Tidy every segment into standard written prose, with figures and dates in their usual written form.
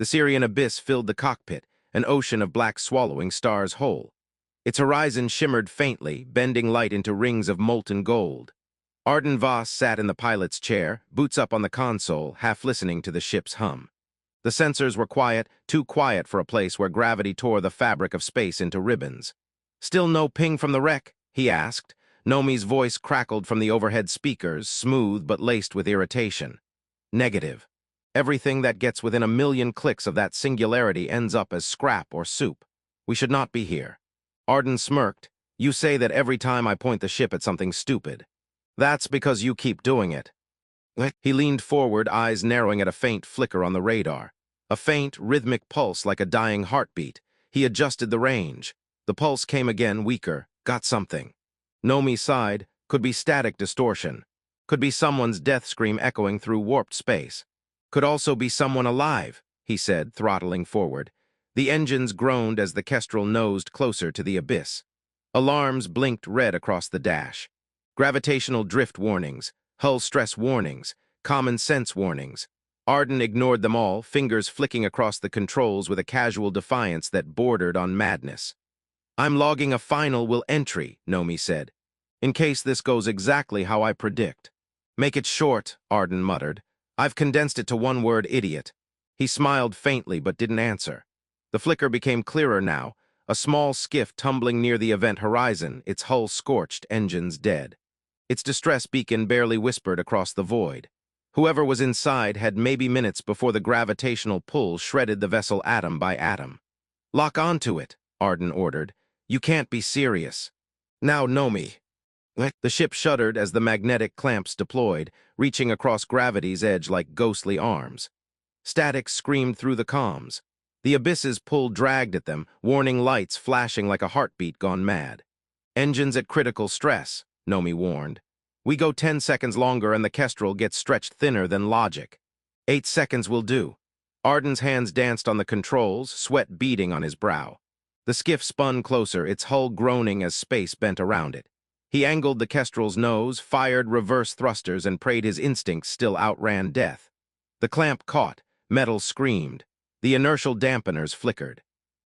The Syrian abyss filled the cockpit, an ocean of black swallowing stars whole. Its horizon shimmered faintly, bending light into rings of molten gold. Arden Voss sat in the pilot's chair, boots up on the console, half listening to the ship's hum. The sensors were quiet, too quiet for a place where gravity tore the fabric of space into ribbons. "Still no ping from the wreck?" he asked. Nomi's voice crackled from the overhead speakers, smooth but laced with irritation. "Negative. Everything that gets within a million clicks of that singularity ends up as scrap or soup. We should not be here." Arden smirked. "You say that every time I point the ship at something stupid. That's because you keep doing it." He leaned forward, eyes narrowing at a faint flicker on the radar. A faint, rhythmic pulse like a dying heartbeat. He adjusted the range. The pulse came again, weaker. "Got something." Nomi sighed. "Could be static distortion. Could be someone's death scream echoing through warped space. Could also be someone alive," he said, throttling forward. The engines groaned as the Kestrel nosed closer to the abyss. Alarms blinked red across the dash. Gravitational drift warnings, hull stress warnings, common sense warnings. Arden ignored them all, fingers flicking across the controls with a casual defiance that bordered on madness. "I'm logging a final will entry," Nomi said, "in case this goes exactly how I predict." "Make it short," Arden muttered. "I've condensed it to one word: idiot." He smiled faintly but didn't answer. The flicker became clearer now, a small skiff tumbling near the event horizon, its hull scorched, engines dead. Its distress beacon barely whispered across the void. Whoever was inside had maybe minutes before the gravitational pull shredded the vessel atom by atom. "Lock onto it," Arden ordered. "You can't be serious." "Now, Nomi." The ship shuddered as the magnetic clamps deployed, reaching across gravity's edge like ghostly arms. Static screamed through the comms. The abyss's pull dragged at them, warning lights flashing like a heartbeat gone mad. "Engines at critical stress," Nomi warned. "We go 10 seconds longer and the Kestrel gets stretched thinner than logic." 8 seconds will do." Arden's hands danced on the controls, sweat beading on his brow. The skiff spun closer, its hull groaning as space bent around it. He angled the Kestrel's nose, fired reverse thrusters, and prayed his instincts still outran death. The clamp caught, metal screamed. The inertial dampeners flickered.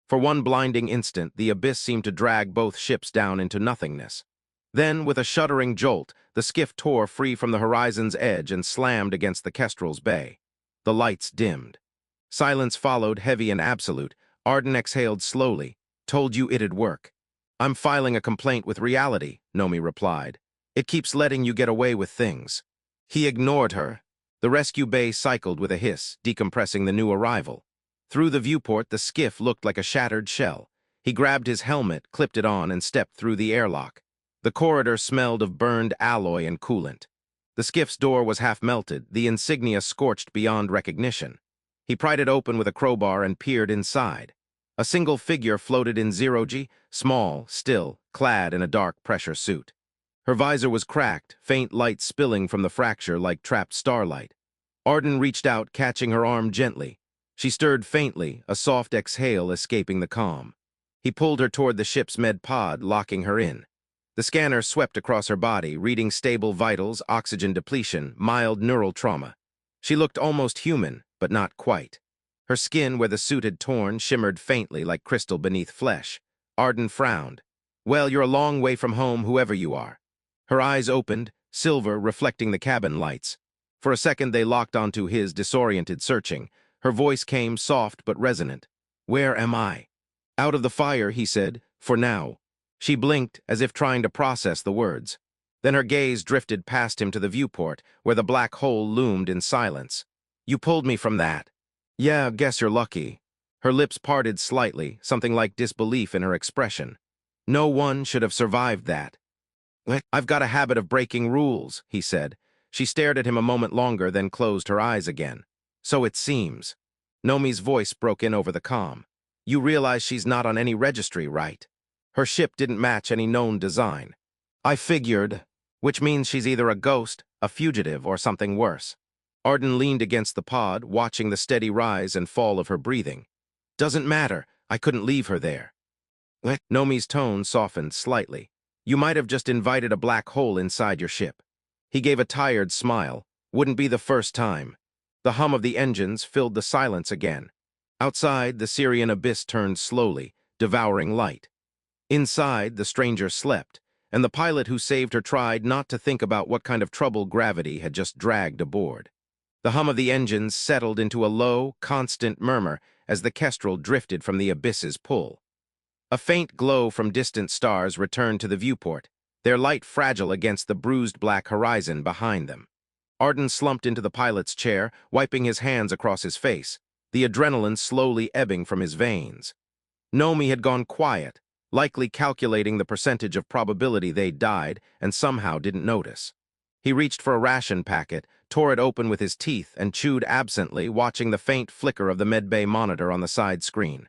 For one blinding instant, the abyss seemed to drag both ships down into nothingness. Then, with a shuddering jolt, the skiff tore free from the horizon's edge and slammed against the Kestrel's bay. The lights dimmed. Silence followed, heavy and absolute. Arden exhaled slowly. "Told you it'd work." "I'm filing a complaint with reality," Nomi replied. "It keeps letting you get away with things." He ignored her. The rescue bay cycled with a hiss, decompressing the new arrival. Through the viewport, the skiff looked like a shattered shell. He grabbed his helmet, clipped it on, and stepped through the airlock. The corridor smelled of burned alloy and coolant. The skiff's door was half melted, the insignia scorched beyond recognition. He pried it open with a crowbar and peered inside. A single figure floated in zero-G, small, still, clad in a dark pressure suit. Her visor was cracked, faint light spilling from the fracture like trapped starlight. Arden reached out, catching her arm gently. She stirred faintly, a soft exhale escaping the calm. He pulled her toward the ship's med pod, locking her in. The scanner swept across her body, reading stable vitals, oxygen depletion, mild neural trauma. She looked almost human, but not quite. Her skin, where the suit had torn, shimmered faintly like crystal beneath flesh. Arden frowned. "Well, you're a long way from home, whoever you are." Her eyes opened, silver reflecting the cabin lights. For a second they locked onto his, disoriented, searching. Her voice came soft but resonant. "Where am I?" "Out of the fire," he said, "for now." She blinked, as if trying to process the words. Then her gaze drifted past him to the viewport, where the black hole loomed in silence. "You pulled me from that." "Yeah, guess you're lucky." Her lips parted slightly, something like disbelief in her expression. "No one should have survived that." "I've got a habit of breaking rules," he said. She stared at him a moment longer, then closed her eyes again. "So it seems." Nomi's voice broke in over the comm. "You realize she's not on any registry, right? Her ship didn't match any known design." "I figured," which means she's either a ghost, a fugitive, or something worse. Arden leaned against the pod, watching the steady rise and fall of her breathing. "Doesn't matter. I couldn't leave her there." Nomi's tone softened slightly. "You might have just invited a black hole inside your ship." He gave a tired smile. "Wouldn't be the first time." The hum of the engines filled the silence again. Outside, the Syrian abyss turned slowly, devouring light. Inside, the stranger slept, and the pilot who saved her tried not to think about what kind of trouble gravity had just dragged aboard. The hum of the engines settled into a low, constant murmur as the Kestrel drifted from the abyss's pull. A faint glow from distant stars returned to the viewport, their light fragile against the bruised black horizon behind them. Arden slumped into the pilot's chair, wiping his hands across his face, the adrenaline slowly ebbing from his veins. Nomi had gone quiet, likely calculating the percentage of probability they'd died, and somehow didn't notice. He reached for a ration packet, tore it open with his teeth, and chewed absently, watching the faint flicker of the medbay monitor on the side screen.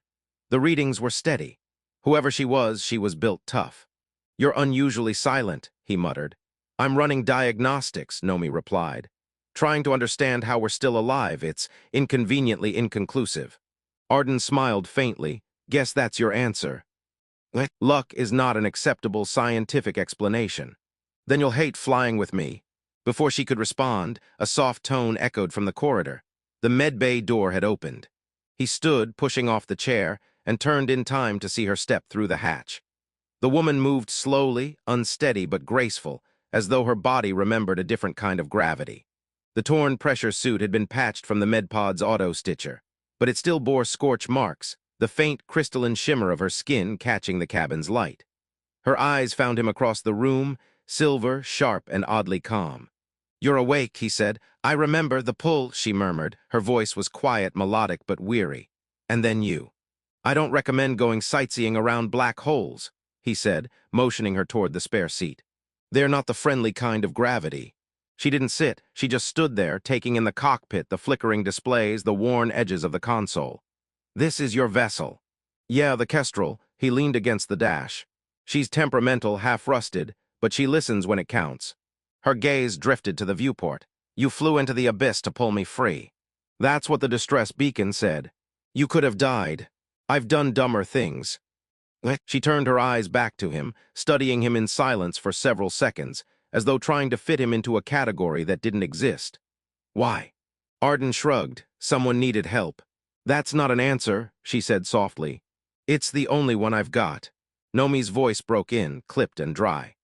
The readings were steady. Whoever she was built tough. "You're unusually silent," he muttered. "I'm running diagnostics," Nomi replied. "Trying to understand how we're still alive. It's inconveniently inconclusive." Arden smiled faintly. "Guess that's your answer." "Luck is not an acceptable scientific explanation." "Then you'll hate flying with me." Before she could respond, a soft tone echoed from the corridor. The medbay door had opened. He stood, pushing off the chair, and turned in time to see her step through the hatch. The woman moved slowly, unsteady but graceful, as though her body remembered a different kind of gravity. The torn pressure suit had been patched from the medpod's auto-stitcher, but it still bore scorch marks, the faint crystalline shimmer of her skin catching the cabin's light. Her eyes found him across the room, silver, sharp, and oddly calm. "You're awake," he said. "I remember the pull," she murmured. Her voice was quiet, melodic, but weary. "And then you." "I don't recommend going sightseeing around black holes," he said, motioning her toward the spare seat. "They're not the friendly kind of gravity." She didn't sit, she just stood there, taking in the cockpit, the flickering displays, the worn edges of the console. "This is your vessel." "Yeah, the Kestrel." He leaned against the dash. "She's temperamental, half-rusted, but she listens when it counts." Her gaze drifted to the viewport. "You flew into the abyss to pull me free." "That's what the distress beacon said. You could have died. I've done dumber things." She turned her eyes back to him, studying him in silence for several seconds, as though trying to fit him into a category that didn't exist. "Why?" Arden shrugged. "Someone needed help." "That's not an answer," she said softly. "It's the only one I've got." Nomi's voice broke in, clipped and dry.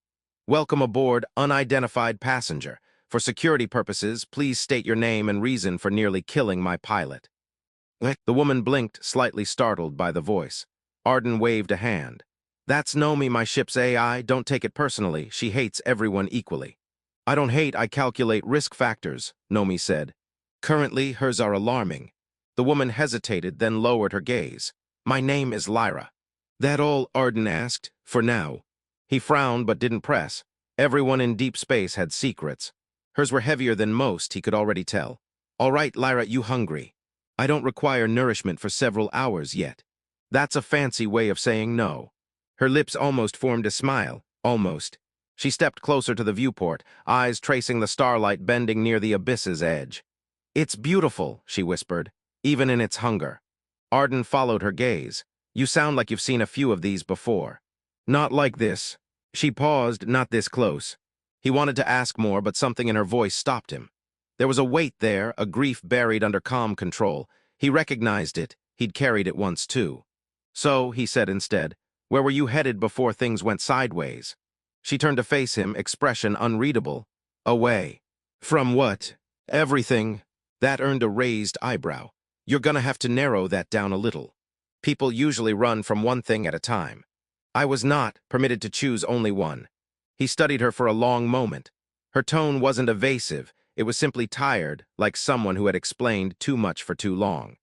"Welcome aboard, unidentified passenger. For security purposes, please state your name and reason for nearly killing my pilot." The woman blinked, slightly startled by the voice. Arden waved a hand. "That's Nomi, my ship's AI. Don't take it personally. She hates everyone equally." "I don't hate, I calculate risk factors," Nomi said. "Currently, hers are alarming." The woman hesitated, then lowered her gaze. "My name is Lyra." "That all?" Arden asked. "For now." He frowned but didn't press. Everyone in deep space had secrets. Hers were heavier than most, he could already tell. "All right, Lyra, you hungry?" "I don't require nourishment for several hours yet." "That's a fancy way of saying no." Her lips almost formed a smile. Almost. She stepped closer to the viewport, eyes tracing the starlight bending near the abyss's edge. "It's beautiful," she whispered, "even in its hunger." Arden followed her gaze. "You sound like you've seen a few of these before." "Not like this." She paused, not this close. He wanted to ask more, but something in her voice stopped him. There was a weight there, a grief buried under calm control. He recognized it. He'd carried it once, too. "So," he said instead, "where were you headed before things went sideways?" She turned to face him, expression unreadable. "Away." "From what?" "Everything." That earned a raised eyebrow. "You're gonna have to narrow that down a little. People usually run from one thing at a time. I was not permitted to choose only one." He studied her for a long moment. Her tone wasn't evasive. It was simply tired, like someone who had explained too much for too long.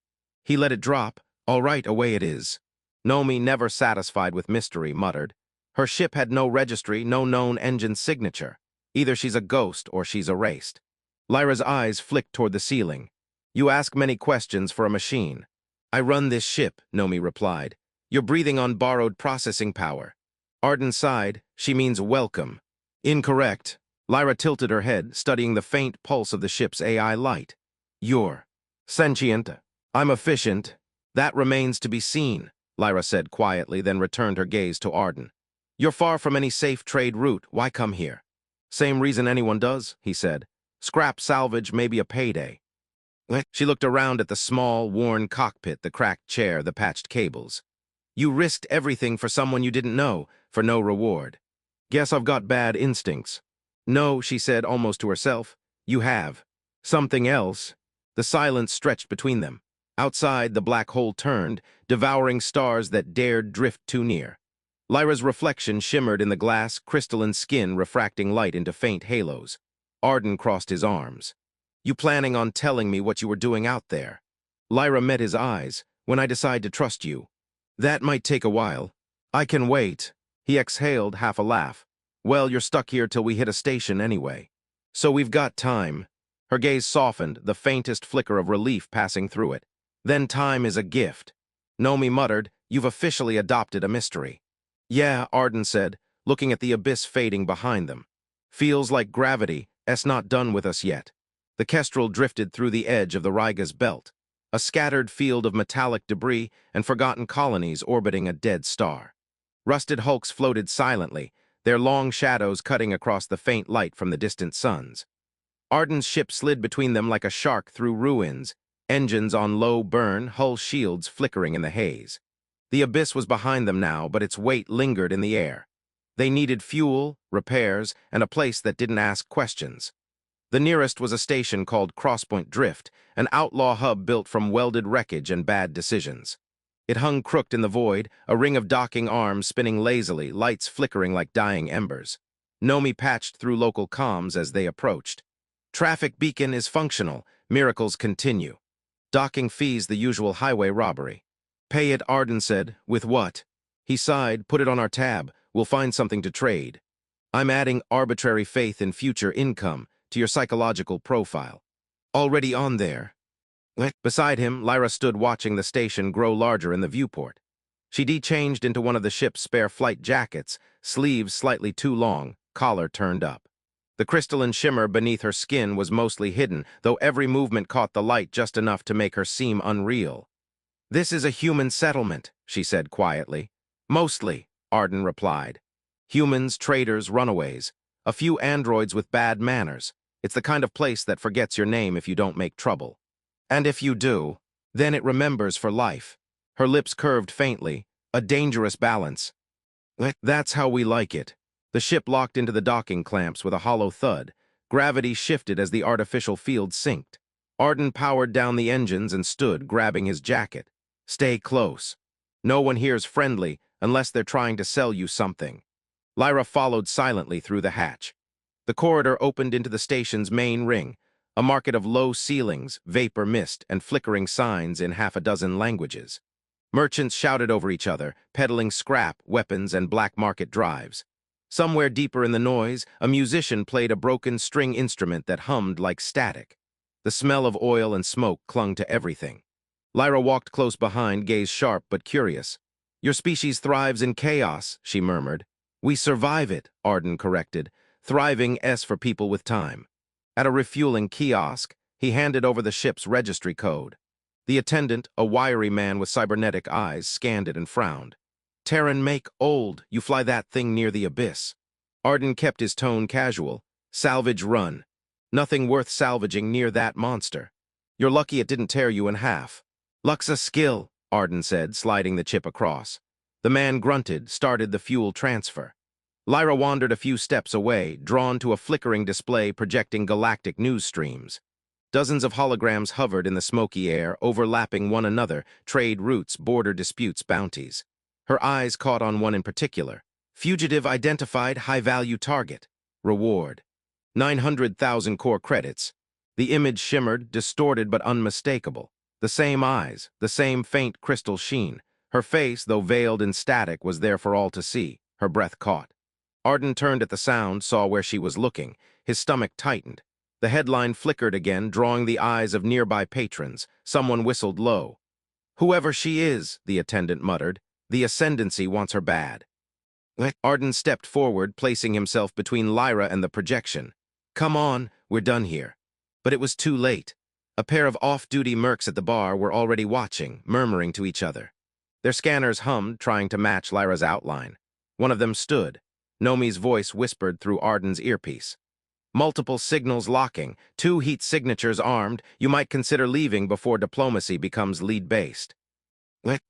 He let it drop. "All right, away it is." Nomi, never satisfied with mystery, muttered. "Her ship had no registry, no known engine signature. Either she's a ghost or she's erased." Lyra's eyes flicked toward the ceiling. "You ask many questions for a machine." "I run this ship," Nomi replied. "You're breathing on borrowed processing power." Arden sighed. "She means welcome." "Incorrect." Lyra tilted her head, studying the faint pulse of the ship's AI light. "You're sentient. I'm efficient." "That remains to be seen," Lyra said quietly, then returned her gaze to Arden. "You're far from any safe trade route. Why come here?" "Same reason anyone does," he said. "Scrap salvage, maybe a payday." She looked around at the small, worn cockpit, the cracked chair, the patched cables. You risked everything for someone you didn't know, for no reward. Guess I've got bad instincts. No, she said almost to herself. You have. Something else. The silence stretched between them. Outside, the black hole turned, devouring stars that dared drift too near. Lyra's reflection shimmered in the glass, crystalline skin refracting light into faint halos. Arden crossed his arms. You planning on telling me what you were doing out there? Lyra met his eyes. When I decide to trust you. That might take a while. I can wait. He exhaled, half a laugh. Well, you're stuck here till we hit a station anyway. So we've got time. Her gaze softened, the faintest flicker of relief passing through it. Then time is a gift. Nomi muttered, you've officially adopted a mystery. Yeah, Arden said, looking at the abyss fading behind them. Feels like gravity, it's not done with us yet. The Kestrel drifted through the edge of the Ryga's belt, a scattered field of metallic debris and forgotten colonies orbiting a dead star. Rusted hulks floated silently, their long shadows cutting across the faint light from the distant suns. Arden's ship slid between them like a shark through ruins, engines on low burn, hull shields flickering in the haze. The abyss was behind them now, but its weight lingered in the air. They needed fuel, repairs, and a place that didn't ask questions. The nearest was a station called Crosspoint Drift, an outlaw hub built from welded wreckage and bad decisions. It hung crooked in the void, a ring of docking arms spinning lazily, lights flickering like dying embers. Nomi patched through local comms as they approached. Traffic beacon is functional, miracles continue. Docking fees the usual highway robbery. Pay it, Arden said. With what? He sighed, put it on our tab, we'll find something to trade. I'm adding arbitrary faith in future income to your psychological profile. Already on there. Beside him, Lyra stood watching the station grow larger in the viewport. She de-changed into one of the ship's spare flight jackets, sleeves slightly too long, collar turned up. The crystalline shimmer beneath her skin was mostly hidden, though every movement caught the light just enough to make her seem unreal. This is a human settlement, she said quietly. Mostly, Arden replied. Humans, traders, runaways. A few androids with bad manners. It's the kind of place that forgets your name if you don't make trouble. And if you do, then it remembers for life. Her lips curved faintly, a dangerous balance. That's how we like it. The ship locked into the docking clamps with a hollow thud. Gravity shifted as the artificial field synced. Arden powered down the engines and stood, grabbing his jacket. Stay close. No one here's friendly unless they're trying to sell you something. Lyra followed silently through the hatch. The corridor opened into the station's main ring, a market of low ceilings, vapor mist, and flickering signs in half a dozen languages. Merchants shouted over each other, peddling scrap, weapons, and black market drives. Somewhere deeper in the noise, a musician played a broken string instrument that hummed like static. The smell of oil and smoke clung to everything. Lyra walked close behind, gaze sharp but curious. Your species thrives in chaos, she murmured. We survive it, Arden corrected. Thriving S for people with time. At a refueling kiosk, he handed over the ship's registry code. The attendant, a wiry man with cybernetic eyes, scanned it and frowned. Terran make old, you fly that thing near the abyss. Arden kept his tone casual. Salvage run. Nothing worth salvaging near that monster. You're lucky it didn't tear you in half. Luck's a skill, Arden said, sliding the chip across. The man grunted, started the fuel transfer. Lyra wandered a few steps away, drawn to a flickering display projecting galactic news streams. Dozens of holograms hovered in the smoky air, overlapping one another, trade routes, border disputes, bounties. Her eyes caught on one in particular. Fugitive identified, high-value target. Reward. 900,000 core credits. The image shimmered, distorted but unmistakable. The same eyes, the same faint crystal sheen. Her face, though veiled in static, was there for all to see. Her breath caught. Arden turned at the sound, saw where she was looking. His stomach tightened. The headline flickered again, drawing the eyes of nearby patrons. Someone whistled low. Whoever she is, the attendant muttered. The Ascendancy wants her bad. Arden stepped forward, placing himself between Lyra and the projection. Come on, we're done here. But it was too late. A pair of off-duty mercs at the bar were already watching, murmuring to each other. Their scanners hummed, trying to match Lyra's outline. One of them stood. Nomi's voice whispered through Arden's earpiece. Multiple signals locking, 2 heat signatures armed, you might consider leaving before diplomacy becomes lead-based.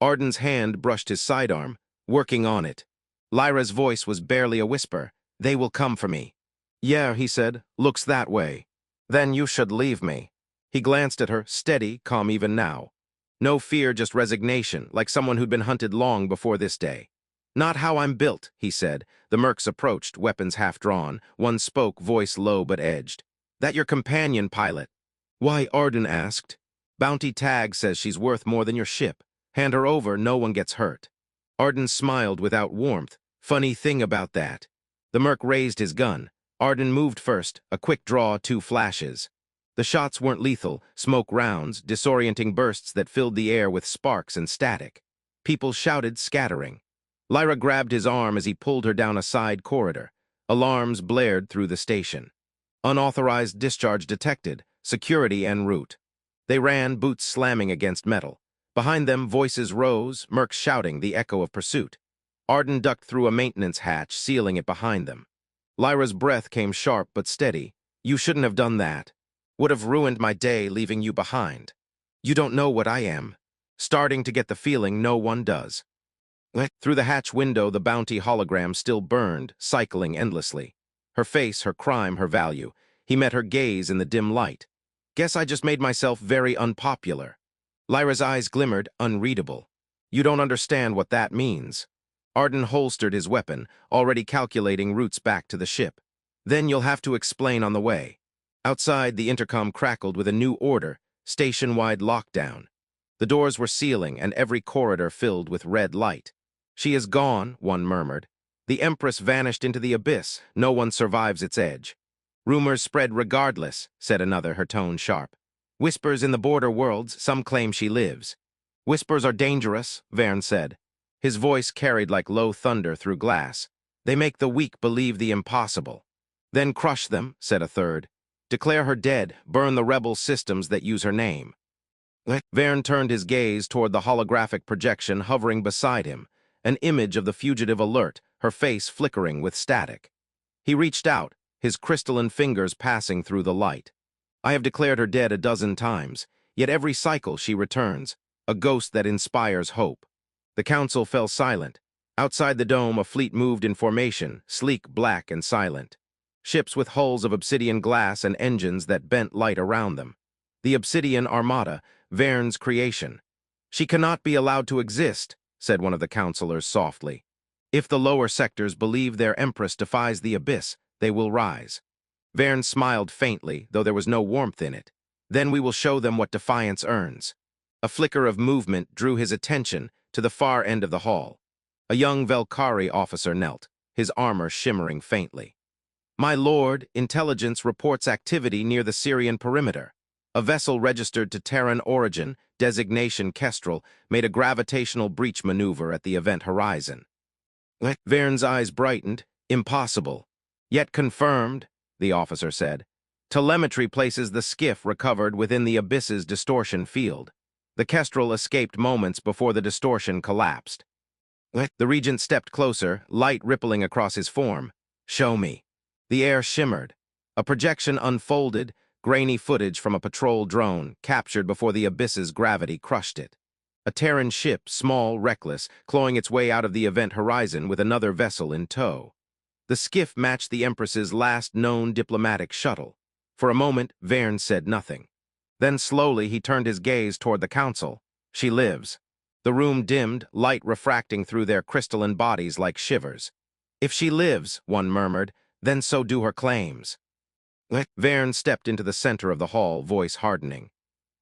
Arden's hand brushed his sidearm, working on it. Lyra's voice was barely a whisper. They will come for me. Yeah, he said, looks that way. Then you should leave me. He glanced at her, steady, calm even now. No fear, just resignation, like someone who'd been hunted long before this day. Not how I'm built, he said. The mercs approached, weapons half drawn. One spoke, voice low but edged. That your companion pilot? Why, Arden asked. Bounty tag says she's worth more than your ship. Hand her over, no one gets hurt. Arden smiled without warmth. Funny thing about that. The merc raised his gun. Arden moved first, a quick draw, 2 flashes. The shots weren't lethal, smoke rounds, disorienting bursts that filled the air with sparks and static. People shouted, scattering. Lyra grabbed his arm as he pulled her down a side corridor. Alarms blared through the station. Unauthorized discharge detected, security en route. They ran, boots slamming against metal. Behind them, voices rose, mercs shouting, the echo of pursuit. Arden ducked through a maintenance hatch, sealing it behind them. Lyra's breath came sharp but steady. You shouldn't have done that. Would have ruined my day leaving you behind. You don't know what I am. Starting to get the feeling no one does. Through the hatch window, the bounty hologram still burned, cycling endlessly. Her face, her crime, her value. He met her gaze in the dim light. Guess I just made myself very unpopular. Lyra's eyes glimmered, unreadable. You don't understand what that means. Arden holstered his weapon, already calculating routes back to the ship. Then you'll have to explain on the way. Outside, the intercom crackled with a new order, station-wide lockdown. The doors were sealing, and every corridor filled with red light. She is gone, one murmured. The Empress vanished into the abyss. No one survives its edge. Rumors spread regardless, said another, her tone sharp. Whispers in the border worlds, some claim she lives. Whispers are dangerous, Vern said. His voice carried like low thunder through glass. They make the weak believe the impossible. Then crush them, said a third. Declare her dead, burn the rebel systems that use her name. Vern turned his gaze toward the holographic projection hovering beside him, an image of the fugitive alert, her face flickering with static. He reached out, his crystalline fingers passing through the light. I have declared her dead a dozen times, yet every cycle she returns, a ghost that inspires hope. The council fell silent. Outside the dome, a fleet moved in formation, sleek, black, and silent. Ships with hulls of obsidian glass and engines that bent light around them. The Obsidian Armada, Vern's creation. She cannot be allowed to exist, said one of the counselors softly. If the lower sectors believe their empress defies the abyss, they will rise. Vern smiled faintly, though there was no warmth in it. Then we will show them what defiance earns. A flicker of movement drew his attention to the far end of the hall. A young Velkari officer knelt, his armor shimmering faintly. My lord, intelligence reports activity near the Syrian perimeter. A vessel registered to Terran origin, designation Kestrel, made a gravitational breach maneuver at the event horizon. Vern's eyes brightened. Impossible. Yet confirmed, the officer said. Telemetry places the skiff recovered within the abyss's distortion field. The Kestrel escaped moments before the distortion collapsed. The regent stepped closer, light rippling across his form. Show me. The air shimmered. A projection unfolded, grainy footage from a patrol drone, captured before the abyss's gravity crushed it. A Terran ship, small, reckless, clawing its way out of the event horizon with another vessel in tow. The skiff matched the Empress's last known diplomatic shuttle. For a moment, Vern said nothing. Then slowly he turned his gaze toward the council. She lives. The room dimmed, light refracting through their crystalline bodies like shivers. If she lives, one murmured, then so do her claims. Vern stepped into the center of the hall, voice hardening.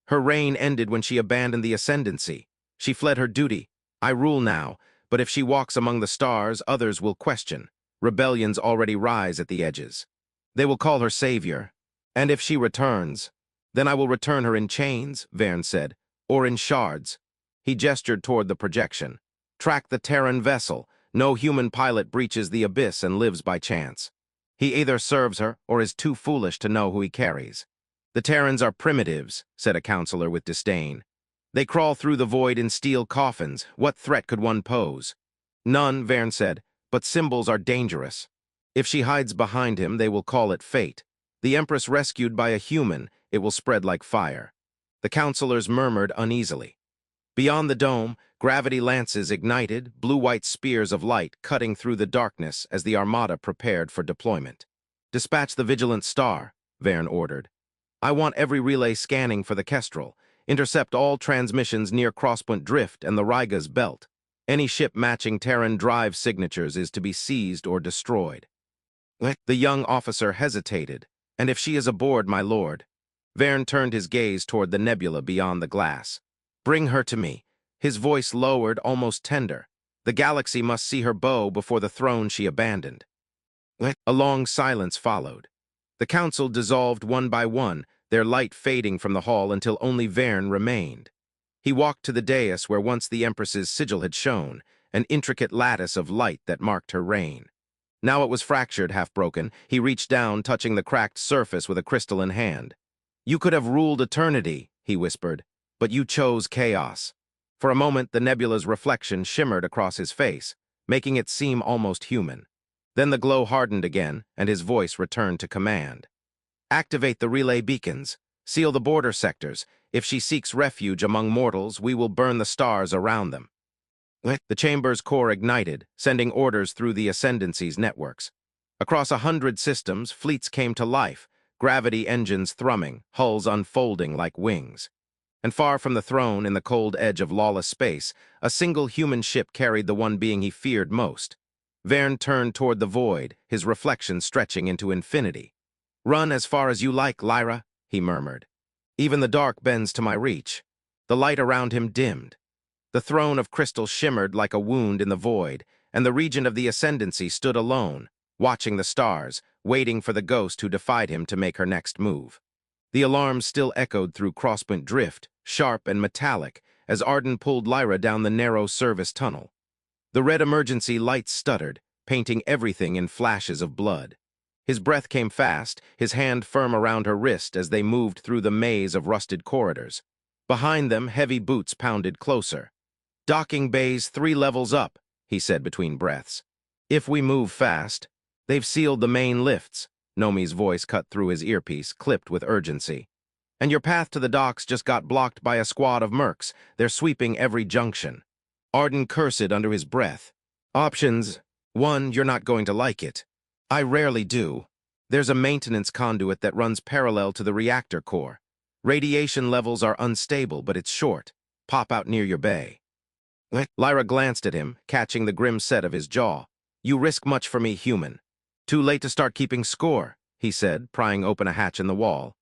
Her reign ended when she abandoned the ascendancy. She fled her duty. I rule now, but if she walks among the stars, others will question. Rebellions already rise at the edges. They will call her savior. And if she returns, then I will return her in chains, Vern said, or in shards. He gestured toward the projection. Track the Terran vessel. No human pilot breaches the abyss and lives by chance. He either serves her or is too foolish to know who he carries. The Terrans are primitives, said a counselor with disdain. They crawl through the void in steel coffins. What threat could one pose? None, Vern said, but symbols are dangerous. If she hides behind him, they will call it fate. The Empress rescued by a human, it will spread like fire. The counselors murmured uneasily. Beyond the dome, gravity lances ignited, blue-white spears of light cutting through the darkness as the armada prepared for deployment. Dispatch the Vigilant Star, Verne ordered. I want every relay scanning for the Kestrel. Intercept all transmissions near Crosspoint Drift and the Ryga's Belt. Any ship matching Terran drive signatures is to be seized or destroyed. The young officer hesitated. And if she is aboard, my lord? Verne turned his gaze toward the nebula beyond the glass. Bring her to me. His voice lowered, almost tender. The galaxy must see her bow before the throne she abandoned. A long silence followed. The council dissolved one by one, their light fading from the hall until only Verne remained. He walked to the dais where once the Empress's sigil had shone, an intricate lattice of light that marked her reign. Now it was fractured, half-broken. He reached down, touching the cracked surface with a crystalline hand. You could have ruled eternity, he whispered, but you chose chaos. For a moment, the nebula's reflection shimmered across his face, making it seem almost human. Then the glow hardened again, and his voice returned to command. Activate the relay beacons. Seal the border sectors. If she seeks refuge among mortals, we will burn the stars around them. The chamber's core ignited, sending orders through the Ascendancy's networks. Across 100 systems, fleets came to life, gravity engines thrumming, hulls unfolding like wings. And far from the throne, in the cold edge of lawless space, a single human ship carried the one being he feared most. Verne turned toward the void, his reflection stretching into infinity. Run as far as you like, Lyra, he murmured. Even the dark bends to my reach. The light around him dimmed. The throne of crystal shimmered like a wound in the void, and the region of the Ascendancy stood alone, watching the stars, waiting for the ghost who defied him to make her next move. The alarm still echoed through Crosspoint Drift, sharp and metallic, as Arden pulled Lyra down the narrow service tunnel. The red emergency lights stuttered, painting everything in flashes of blood. His breath came fast, his hand firm around her wrist as they moved through the maze of rusted corridors. Behind them, heavy boots pounded closer. Docking bays 3 levels up, he said between breaths. If we move fast. They've sealed the main lifts, Nomi's voice cut through his earpiece, clipped with urgency. And your path to the docks just got blocked by a squad of mercs. They're sweeping every junction. Arden cursed under his breath. Options. 1, you're not going to like it. I rarely do. There's a maintenance conduit that runs parallel to the reactor core. Radiation levels are unstable, but it's short. Pop out near your bay. Lyra glanced at him, catching the grim set of his jaw. You risk much for me, human. Too late to start keeping score, he said, prying open a hatch in the wall.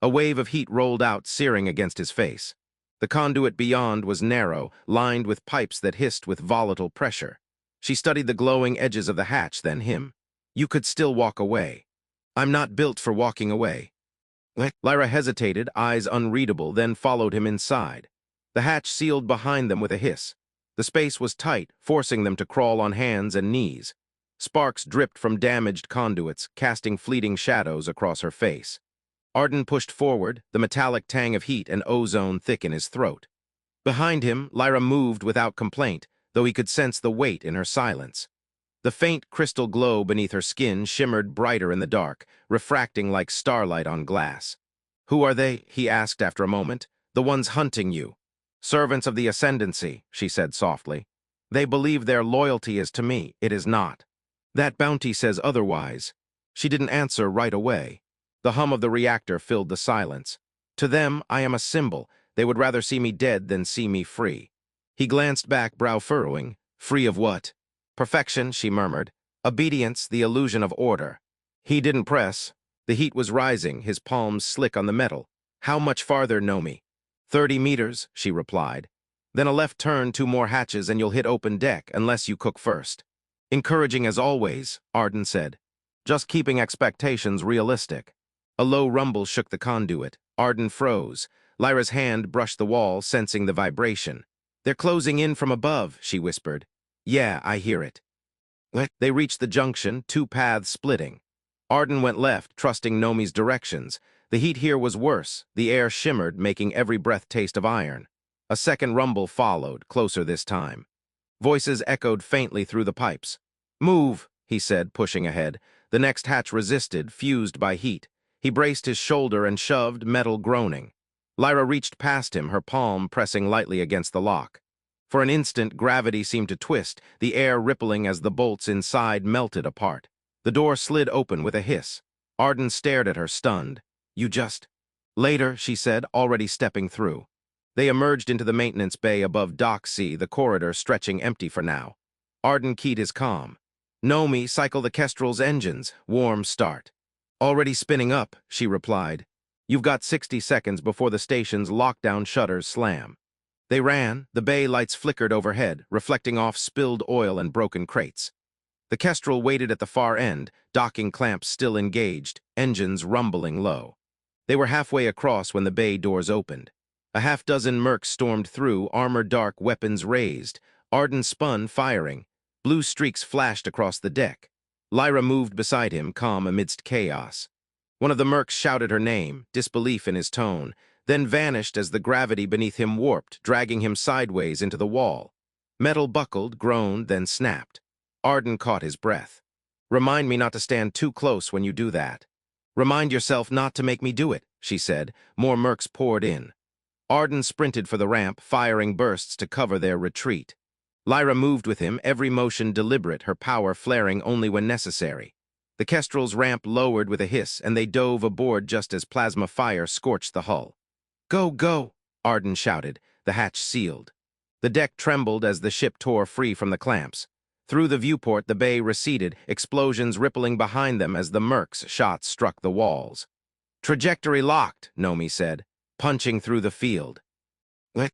A wave of heat rolled out, searing against his face. The conduit beyond was narrow, lined with pipes that hissed with volatile pressure. She studied the glowing edges of the hatch, then him. You could still walk away. I'm not built for walking away. Lyra hesitated, eyes unreadable, then followed him inside. The hatch sealed behind them with a hiss. The space was tight, forcing them to crawl on hands and knees. Sparks dripped from damaged conduits, casting fleeting shadows across her face. Arden pushed forward, the metallic tang of heat and ozone thick in his throat. Behind him, Lyra moved without complaint, though he could sense the weight in her silence. The faint crystal glow beneath her skin shimmered brighter in the dark, refracting like starlight on glass. Who are they? He asked after a moment. The ones hunting you. Servants of the Ascendancy, she said softly. They believe their loyalty is to me. It is not. That bounty says otherwise. She didn't answer right away. The hum of the reactor filled the silence. To them, I am a symbol. They would rather see me dead than see me free. He glanced back, brow furrowing. Free of what? Perfection, she murmured. Obedience, the illusion of order. He didn't press. The heat was rising, his palms slick on the metal. How much farther, Nomi? 30 meters, she replied. Then a left turn, 2 more hatches, and you'll hit open deck, unless you cook first. Encouraging as always, Arden said. Just keeping expectations realistic. A low rumble shook the conduit. Arden froze. Lyra's hand brushed the wall, sensing the vibration. They're closing in from above, she whispered. Yeah, I hear it. They reached the junction, 2 paths splitting. Arden went left, trusting Nomi's directions. The heat here was worse. The air shimmered, making every breath taste of iron. A second rumble followed, closer this time. Voices echoed faintly through the pipes. Move, he said, pushing ahead. The next hatch resisted, fused by heat. He braced his shoulder and shoved, metal groaning. Lyra reached past him, her palm pressing lightly against the lock. For an instant, gravity seemed to twist, the air rippling as the bolts inside melted apart. The door slid open with a hiss. Arden stared at her, stunned. "You just—" "Later," she said, already stepping through. They emerged into the maintenance bay above Dock C, the corridor stretching empty for now. Arden keyed his comm. "Nomi, cycle the Kestrel's engines. Warm start." "Already spinning up," she replied. "You've got 60 seconds before the station's lockdown shutters slam." They ran, the bay lights flickered overhead, reflecting off spilled oil and broken crates. The Kestrel waited at the far end, docking clamps still engaged, engines rumbling low. They were halfway across when the bay doors opened. A half-dozen mercs stormed through, armor dark, weapons raised. Arden spun, firing. Blue streaks flashed across the deck. Lyra moved beside him, calm amidst chaos. One of the mercs shouted her name, disbelief in his tone, then vanished as the gravity beneath him warped, dragging him sideways into the wall. Metal buckled, groaned, then snapped. Arden caught his breath. "Remind me not to stand too close when you do that." "Remind yourself not to make me do it," she said. More mercs poured in. Arden sprinted for the ramp, firing bursts to cover their retreat. Lyra moved with him, every motion deliberate, her power flaring only when necessary. The Kestrel's ramp lowered with a hiss, and they dove aboard just as plasma fire scorched the hull. "Go, go!" Arden shouted, the hatch sealed. The deck trembled as the ship tore free from the clamps. Through the viewport, the bay receded, explosions rippling behind them as the mercs' shots struck the walls. "Trajectory locked," Nomi said, punching through the field.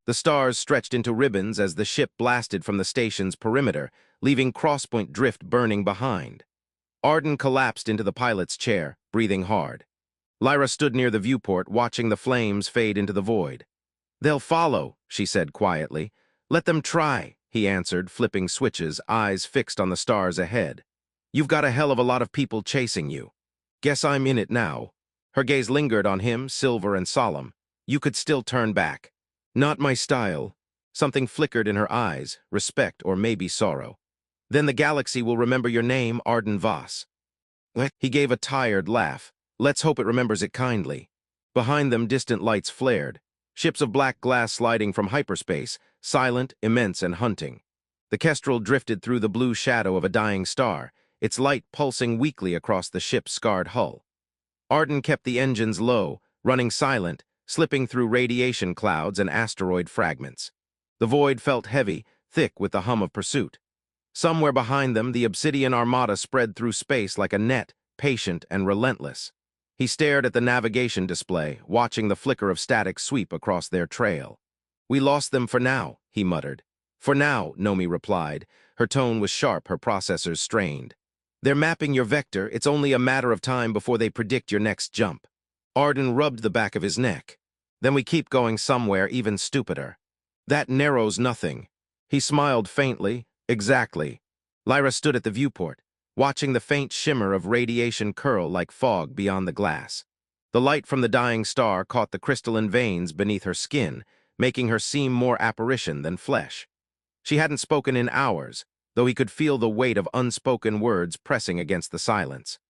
The stars stretched into ribbons as the ship blasted from the station's perimeter, leaving crosspoint drift burning behind. Arden collapsed into the pilot's chair, breathing hard. Lyra stood near the viewport, watching the flames fade into the void. "They'll follow," she said quietly. "Let them try," he answered, flipping switches, eyes fixed on the stars ahead. "You've got a hell of a lot of people chasing you. Guess I'm in it now." Her gaze lingered on him, silver and solemn. "You could still turn back." "Not my style." Something flickered in her eyes, respect or maybe sorrow. "Then the galaxy will remember your name, Arden Voss." He gave a tired laugh. "Let's hope it remembers it kindly." Behind them, distant lights flared. Ships of black glass sliding from hyperspace, silent, immense, and hunting. The Kestrel drifted through the blue shadow of a dying star, its light pulsing weakly across the ship's scarred hull. Arden kept the engines low, running silent, slipping through radiation clouds and asteroid fragments. The void felt heavy, thick with the hum of pursuit. Somewhere behind them, the obsidian armada spread through space like a net, patient and relentless. He stared at the navigation display, watching the flicker of static sweep across their trail. "We lost them for now," he muttered. "For now," Nomi replied. Her tone was sharp, her processors strained. "They're mapping your vector. It's only a matter of time before they predict your next jump." Arden rubbed the back of his neck. "Then we keep going somewhere even stupider." "That narrows nothing." He smiled faintly. "Exactly." Lyra stood at the viewport, watching the faint shimmer of radiation curl like fog beyond the glass. The light from the dying star caught the crystalline veins beneath her skin, making her seem more apparition than flesh. She hadn't spoken in hours, though he could feel the weight of unspoken words pressing against the silence.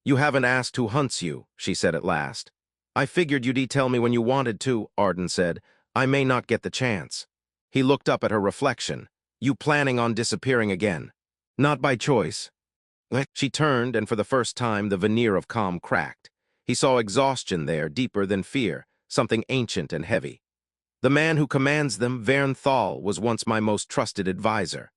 "You haven't asked who hunts you," she said at last. "I figured you'd tell me when you wanted to," Arden said. "I may not get the chance." He looked up at her reflection. "You planning on disappearing again?" "Not by choice." She turned, and for the first time the veneer of calm cracked. He saw exhaustion there, deeper than fear, something ancient and heavy. "The man who commands them, Vern Thal, was once my most trusted advisor.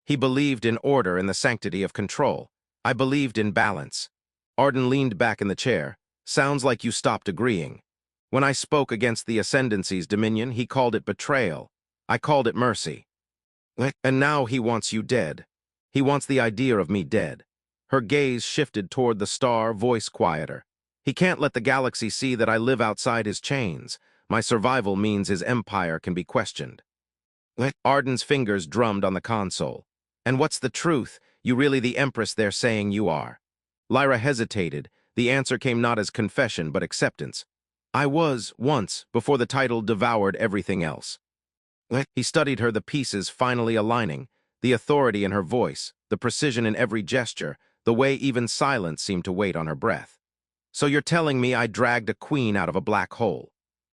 He believed in order and the sanctity of control. I believed in balance." Arden leaned back in the chair. "Sounds like you stopped agreeing. When I spoke against the Ascendancy's dominion, he called it betrayal. I called it mercy. And now he wants you dead. He wants the idea of me dead." Her gaze shifted toward the star, voice quieter. "He can't let the galaxy see that I live outside his chains. My survival means his empire can be questioned." Arden's fingers drummed on the console. "And what's the truth? You really the empress they're saying you are?" Lyra hesitated. The answer came not as confession, but acceptance. "I was, once, before the title devoured everything else." He studied her, the pieces finally aligning, the authority in her voice, the precision in every gesture, the way even silence seemed to wait on her breath. So you're telling me I dragged a queen out of a black hole?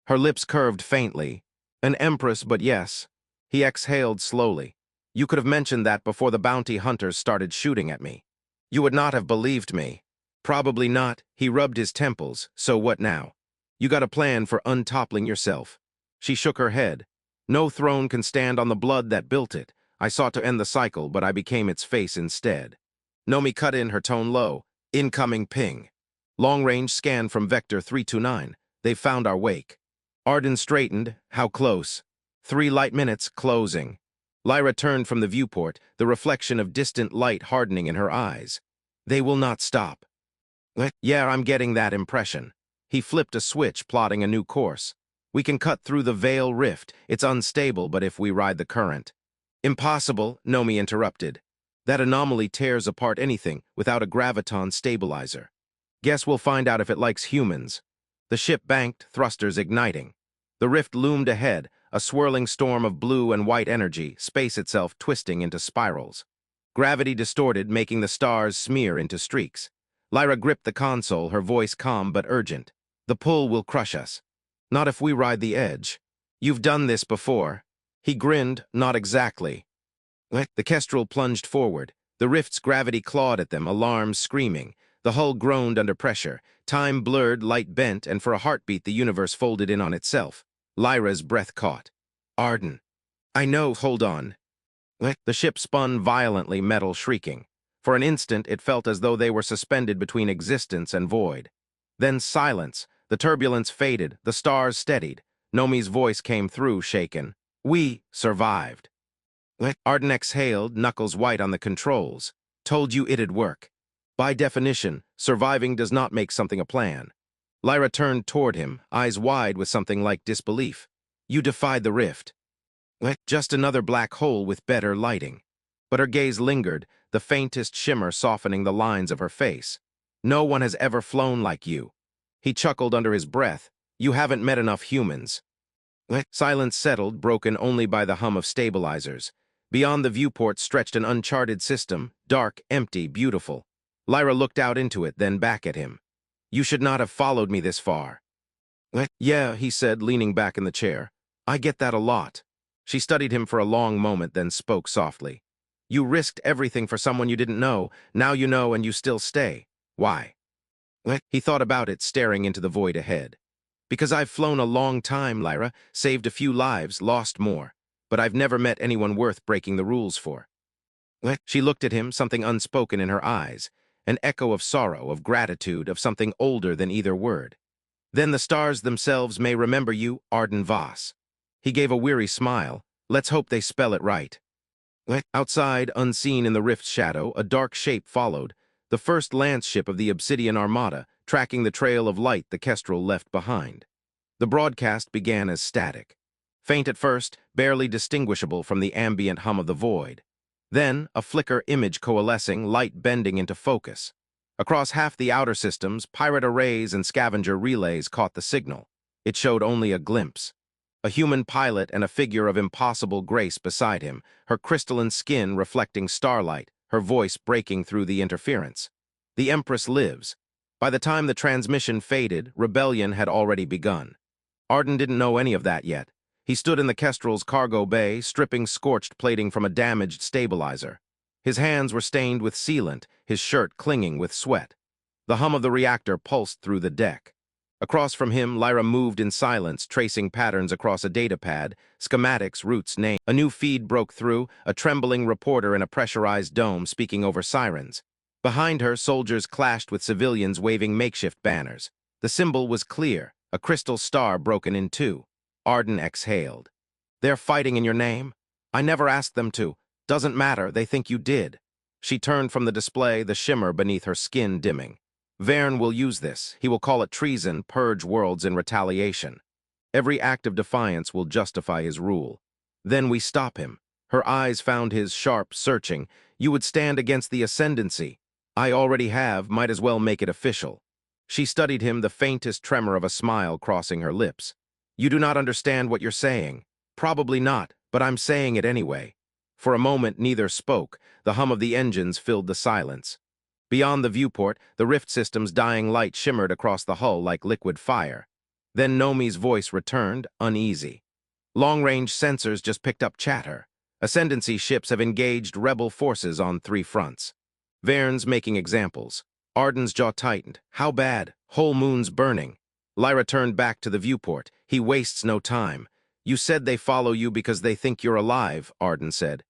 Her lips curved faintly. An empress, but yes. He exhaled slowly. You could have mentioned that before the bounty hunters started shooting at me. You would not have believed me. Probably not. He rubbed his temples. So what now? You got a plan for untoppling yourself. She shook her head. No throne can stand on the blood that built it. I sought to end the cycle, but I became its face instead. Nomi cut in, her tone low. Incoming ping. Long-range scan from Vector 329. They've found our wake. Arden straightened. How close? 3 light minutes, closing. Lyra turned from the viewport, the reflection of distant light hardening in her eyes. They will not stop. Yeah, I'm getting that impression. He flipped a switch, plotting a new course. We can cut through the Veil Rift. It's unstable, but if we ride the current. Impossible, Nomi interrupted. That anomaly tears apart anything without a graviton stabilizer. Guess we'll find out if it likes humans. The ship banked, thrusters igniting. The rift loomed ahead, a swirling storm of blue and white energy, space itself twisting into spirals. Gravity distorted, making the stars smear into streaks. Lyra gripped the console, her voice calm but urgent. The pull will crush us. Not if we ride the edge. You've done this before. He grinned, not exactly. The Kestrel plunged forward. The rift's gravity clawed at them, alarms screaming. The hull groaned under pressure. Time blurred, light bent, and for a heartbeat the universe folded in on itself. Lyra's breath caught. Arden. I know, hold on. The ship spun violently, metal shrieking. For an instant it felt as though they were suspended between existence and void. Then silence. The turbulence faded, the stars steadied. Nomi's voice came through, shaken. We survived. Arden exhaled, knuckles white on the controls. Told you it'd work. By definition, surviving does not make something a plan. Lyra turned toward him, eyes wide with something like disbelief. You defied the rift. Just another black hole with better lighting. But her gaze lingered, the faintest shimmer softening the lines of her face. No one has ever flown like you. He chuckled under his breath. You haven't met enough humans. Silence settled, broken only by the hum of stabilizers. Beyond the viewport stretched an uncharted system, dark, empty, beautiful. Lyra looked out into it, then back at him. You should not have followed me this far. Yeah, he said, leaning back in the chair. I get that a lot. She studied him for a long moment, then spoke softly. You risked everything for someone you didn't know. Now you know and you still stay. Why? He thought about it, staring into the void ahead. Because I've flown a long time, Lyra, saved a few lives, lost more. But I've never met anyone worth breaking the rules for. She looked at him, something unspoken in her eyes. An echo of sorrow, of gratitude, of something older than either word. Then the stars themselves may remember you, Arden Voss. He gave a weary smile. Let's hope they spell it right. Outside, unseen in the rift's shadow, a dark shape followed, the first lance ship of the Obsidian Armada, tracking the trail of light the Kestrel left behind. The broadcast began as static. Faint at first, barely distinguishable from the ambient hum of the void. Then, a flicker image coalescing, light bending into focus. Across half the outer systems, pirate arrays and scavenger relays caught the signal. It showed only a glimpse. A human pilot and a figure of impossible grace beside him, her crystalline skin reflecting starlight, her voice breaking through the interference. The Empress lives. By the time the transmission faded, rebellion had already begun. Arden didn't know any of that yet. He stood in the Kestrel's cargo bay, stripping scorched plating from a damaged stabilizer. His hands were stained with sealant, his shirt clinging with sweat. The hum of the reactor pulsed through the deck. Across from him, Lyra moved in silence, tracing patterns across a datapad, schematics, routes, names. A new feed broke through, a trembling reporter in a pressurized dome speaking over sirens. Behind her, soldiers clashed with civilians waving makeshift banners. The symbol was clear, a crystal star broken in two. Arden exhaled. They're fighting in your name? I never asked them to. Doesn't matter, they think you did. She turned from the display, the shimmer beneath her skin dimming. Verne will use this. He will call it treason, purge worlds in retaliation. Every act of defiance will justify his rule. Then we stop him. Her eyes found his, sharp, searching. You would stand against the ascendancy. I already have, might as well make it official. She studied him, the faintest tremor of a smile crossing her lips. You do not understand what you're saying. Probably not, but I'm saying it anyway. For a moment, neither spoke. The hum of the engines filled the silence. Beyond the viewport, the rift system's dying light shimmered across the hull like liquid fire. Then Nomi's voice returned, uneasy. Long-range sensors just picked up chatter. Ascendancy ships have engaged rebel forces on 3 fronts. Vern's making examples. Arden's jaw tightened. How bad? Whole moon's burning. Lyra turned back to the viewport. He wastes no time. You said they follow you because they think you're alive, Arden said.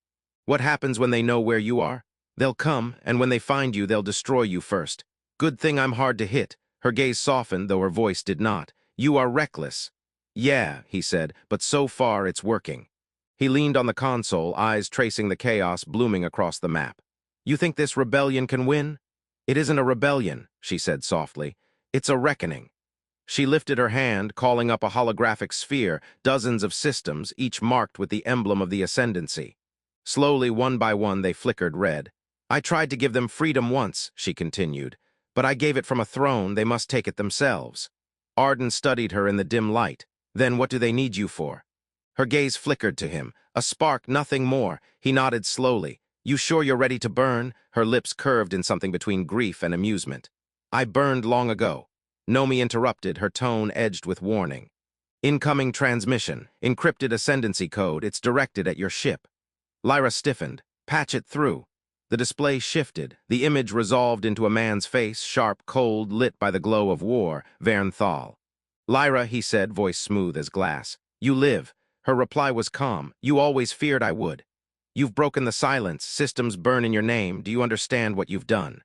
What happens when they know where you are? They'll come, and when they find you, they'll destroy you first. Good thing I'm hard to hit. Her gaze softened, though her voice did not. You are reckless. Yeah, he said, but so far it's working. He leaned on the console, eyes tracing the chaos blooming across the map. You think this rebellion can win? It isn't a rebellion, she said softly. It's a reckoning. She lifted her hand, calling up a holographic sphere, dozens of systems, each marked with the emblem of the ascendancy. Slowly, one by one, they flickered red. I tried to give them freedom once, she continued, but I gave it from a throne, they must take it themselves. Arden studied her in the dim light. Then what do they need you for? Her gaze flickered to him. A spark, nothing more. He nodded slowly. You sure you're ready to burn? Her lips curved in something between grief and amusement. I burned long ago. Nomi interrupted, her tone edged with warning. Incoming transmission, encrypted ascendancy code, it's directed at your ship. Lyra stiffened. Patch it through. The display shifted. The image resolved into a man's face, sharp, cold, lit by the glow of war, Vernthal. Lyra, he said, voice smooth as glass. You live. Her reply was calm. You always feared I would. You've broken the silence. Systems burn in your name. Do you understand what you've done?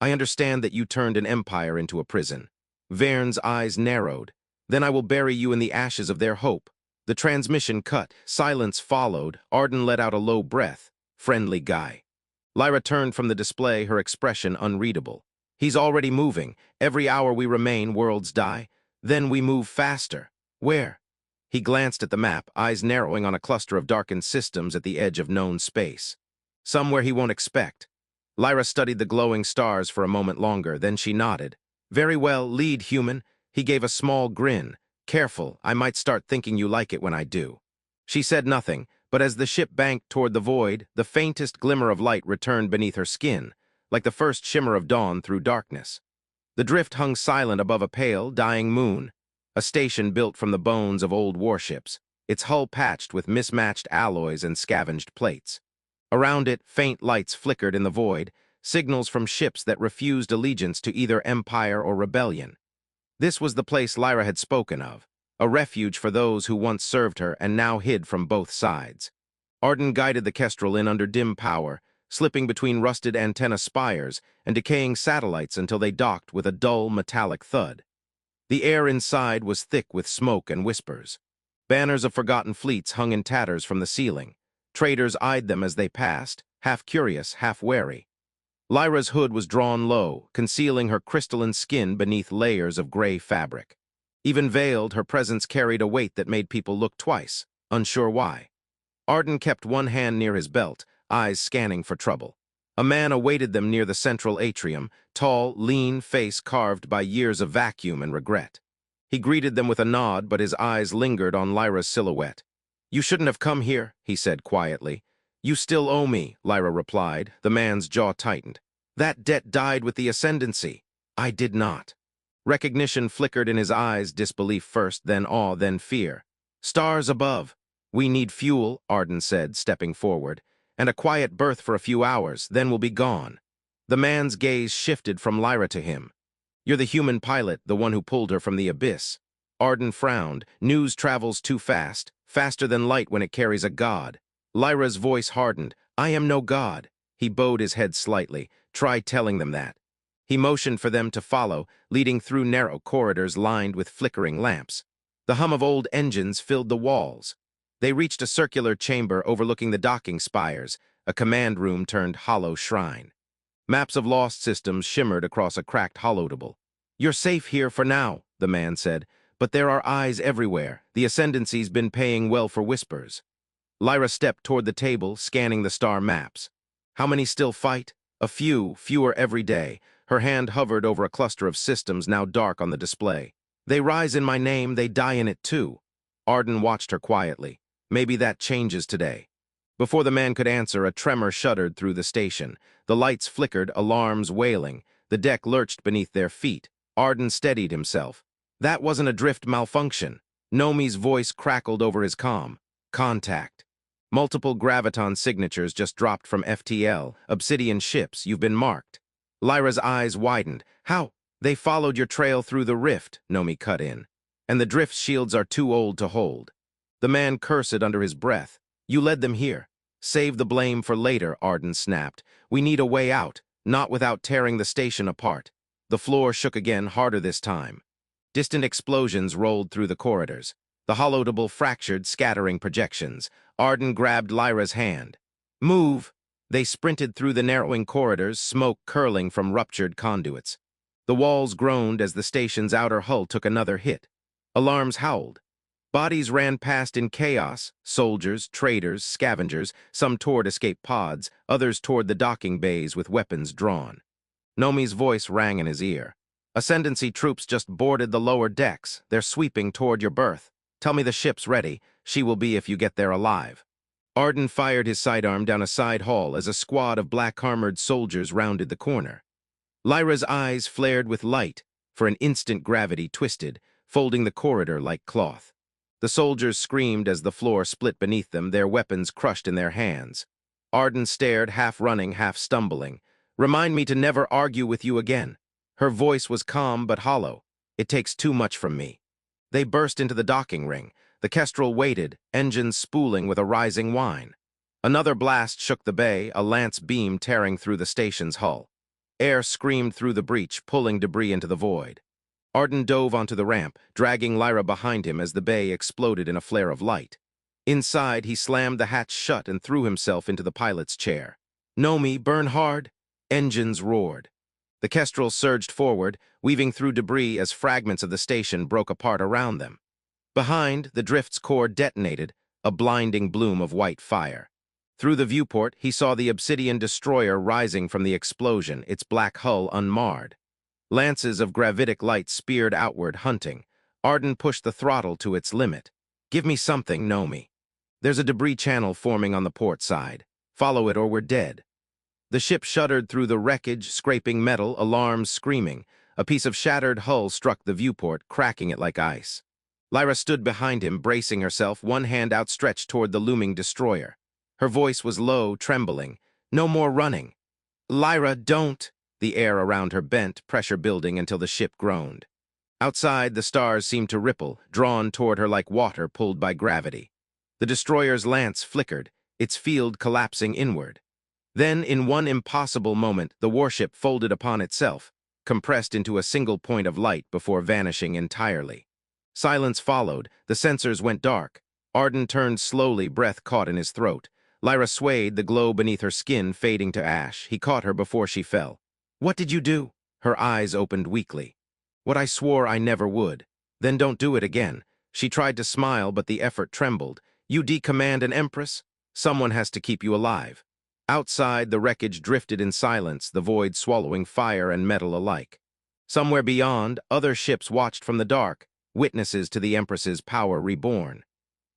I understand that you turned an empire into a prison. Vern's eyes narrowed. Then I will bury you in the ashes of their hope. The transmission cut. Silence followed. Arden let out a low breath. Friendly guy. Lyra turned from the display, her expression unreadable. He's already moving. Every hour we remain, worlds die. Then we move faster. Where? He glanced at the map, eyes narrowing on a cluster of darkened systems at the edge of known space. Somewhere he won't expect. Lyra studied the glowing stars for a moment longer, then she nodded. Very well, lead, human. He gave a small grin. Careful, I might start thinking you like it when I do. She said nothing, but as the ship banked toward the void, the faintest glimmer of light returned beneath her skin, like the first shimmer of dawn through darkness. The drift hung silent above a pale, dying moon, a station built from the bones of old warships, its hull patched with mismatched alloys and scavenged plates. Around it, faint lights flickered in the void, signals from ships that refused allegiance to either empire or rebellion. This was the place Lyra had spoken of, a refuge for those who once served her and now hid from both sides. Arden guided the Kestrel in under dim power, slipping between rusted antenna spires and decaying satellites until they docked with a dull, metallic thud. The air inside was thick with smoke and whispers. Banners of forgotten fleets hung in tatters from the ceiling. Traders eyed them as they passed, half curious, half wary. Lyra's hood was drawn low, concealing her crystalline skin beneath layers of gray fabric. Even veiled, her presence carried a weight that made people look twice, unsure why. Arden kept one hand near his belt, eyes scanning for trouble. A man awaited them near the central atrium, tall, lean face carved by years of vacuum and regret. He greeted them with a nod, but his eyes lingered on Lyra's silhouette. You shouldn't have come here, he said quietly. You still owe me, Lyra replied. The man's jaw tightened. That debt died with the ascendancy. I did not. Recognition flickered in his eyes, disbelief first, then awe, then fear. Stars above. We need fuel, Arden said, stepping forward, and a quiet berth for a few hours, then we'll be gone. The man's gaze shifted from Lyra to him. You're the human pilot, the one who pulled her from the abyss. Arden frowned. News travels too fast, faster than light when it carries a god. Lyra's voice hardened. I am no god. He bowed his head slightly. Try telling them that. He motioned for them to follow, leading through narrow corridors lined with flickering lamps. The hum of old engines filled the walls. They reached a circular chamber overlooking the docking spires, a command room turned hollow shrine. Maps of lost systems shimmered across a cracked holodable. You're safe here for now, the man said, but there are eyes everywhere. The ascendancy's been paying well for whispers. Lyra stepped toward the table, scanning the star maps. How many still fight? A few, fewer every day. Her hand hovered over a cluster of systems now dark on the display. They rise in my name, they die in it too. Arden watched her quietly. Maybe that changes today. Before the man could answer, a tremor shuddered through the station. The lights flickered, alarms wailing. The deck lurched beneath their feet. Arden steadied himself. That wasn't a drift malfunction. Nomi's voice crackled over his comm. Contact. Multiple graviton signatures just dropped from FTL. Obsidian ships, you've been marked. Lyra's eyes widened. How? They followed your trail through the rift, Nomi cut in. And the drift shields are too old to hold. The man cursed under his breath. You led them here. Save the blame for later, Arden snapped. We need a way out, not without tearing the station apart. The floor shook again, harder this time. Distant explosions rolled through the corridors. The hollow-double fractured, scattering projections. Arden grabbed Lyra's hand. Move! They sprinted through the narrowing corridors, smoke curling from ruptured conduits. The walls groaned as the station's outer hull took another hit. Alarms howled. Bodies ran past in chaos, soldiers, traders, scavengers, some toward escape pods, others toward the docking bays with weapons drawn. Nomi's voice rang in his ear. Ascendancy troops just boarded the lower decks. They're sweeping toward your berth. Tell me the ship's ready. She will be if you get there alive. Arden fired his sidearm down a side hall as a squad of black-armored soldiers rounded the corner. Lyra's eyes flared with light. For an instant, gravity twisted, folding the corridor like cloth. The soldiers screamed as the floor split beneath them, their weapons crushed in their hands. Arden stared, half running, half stumbling. Remind me to never argue with you again. Her voice was calm but hollow. It takes too much from me. They burst into the docking ring. The Kestrel waited, engines spooling with a rising whine. Another blast shook the bay, a lance beam tearing through the station's hull. Air screamed through the breach, pulling debris into the void. Arden dove onto the ramp, dragging Lyra behind him as the bay exploded in a flare of light. Inside, he slammed the hatch shut and threw himself into the pilot's chair. Nomi, burn hard! Engines roared. The Kestrel surged forward, weaving through debris as fragments of the station broke apart around them. Behind, the drift's core detonated, a blinding bloom of white fire. Through the viewport, he saw the obsidian destroyer rising from the explosion, its black hull unmarred. Lances of gravitic light speared outward, hunting. Arden pushed the throttle to its limit. Give me something, Nomi. There's a debris channel forming on the port side. Follow it or we're dead. The ship shuddered through the wreckage, scraping metal, alarms screaming. A piece of shattered hull struck the viewport, cracking it like ice. Lyra stood behind him, bracing herself, one hand outstretched toward the looming destroyer. Her voice was low, trembling. No more running. Lyra, don't! The air around her bent, pressure building until the ship groaned. Outside, the stars seemed to ripple, drawn toward her like water pulled by gravity. The destroyer's lance flickered, its field collapsing inward. Then, in one impossible moment, the warship folded upon itself, compressed into a single point of light before vanishing entirely. Silence followed, the sensors went dark. Arden turned slowly, breath caught in his throat. Lyra swayed, the glow beneath her skin fading to ash. He caught her before she fell. What did you do? Her eyes opened weakly. What I swore I never would. Then don't do it again. She tried to smile, but the effort trembled. You decommand an empress? Someone has to keep you alive. Outside, the wreckage drifted in silence, the void swallowing fire and metal alike. Somewhere beyond, other ships watched from the dark, witnesses to the Empress's power reborn.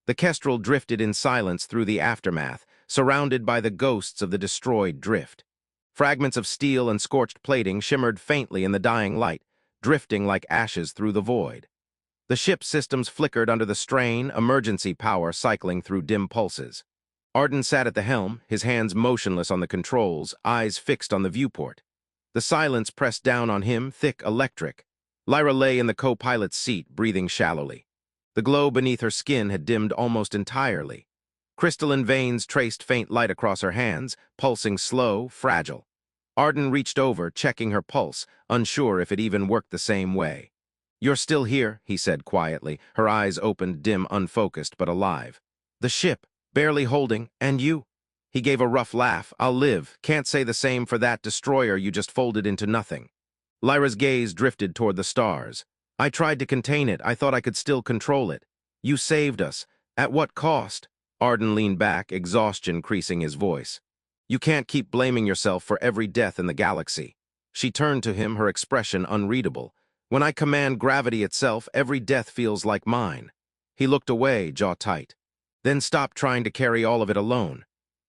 The Kestrel drifted in silence through the aftermath, surrounded by the ghosts of the destroyed drift. Fragments of steel and scorched plating shimmered faintly in the dying light, drifting like ashes through the void. The ship's systems flickered under the strain, emergency power cycling through dim pulses. Arden sat at the helm, his hands motionless on the controls, eyes fixed on the viewport. The silence pressed down on him, thick, electric. Lyra lay in the co-pilot's seat, breathing shallowly. The glow beneath her skin had dimmed almost entirely. Crystalline veins traced faint light across her hands, pulsing slow, fragile. Arden reached over, checking her pulse, unsure if it even worked the same way. You're still here, he said quietly, her eyes opened, dim, unfocused, but alive. The ship, barely holding, and you? He gave a rough laugh. I'll live. Can't say the same for that destroyer you just folded into nothing. Lyra's gaze drifted toward the stars. I tried to contain it. I thought I could still control it. You saved us. At what cost? Arden leaned back, exhaustion creasing his voice. You can't keep blaming yourself for every death in the galaxy. She turned to him, her expression unreadable. When I command gravity itself, every death feels like mine. He looked away, jaw tight. Then stopped trying to carry all of it alone.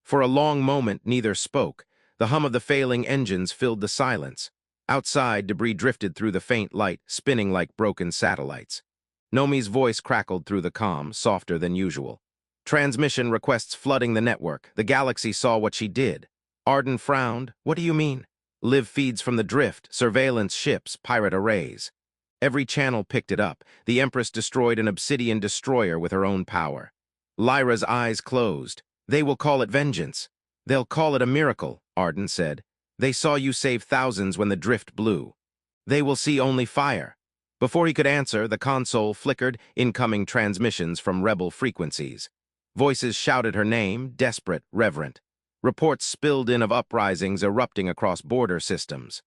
For a long moment, neither spoke. The hum of the failing engines filled the silence. Outside, debris drifted through the faint light, spinning like broken satellites. Nomi's voice crackled through the comm, softer than usual. Transmission requests flooding the network. The galaxy saw what she did. Arden frowned. What do you mean? Live feeds from the drift, surveillance ships, pirate arrays. Every channel picked it up. The Empress destroyed an obsidian destroyer with her own power. Lyra's eyes closed. They will call it vengeance. They'll call it a miracle, Arden said. They saw you save thousands when the drift blew. They will see only fire. Before he could answer, the console flickered, incoming transmissions from rebel frequencies. Voices shouted her name, desperate, reverent. Reports spilled in of uprisings erupting across border systems.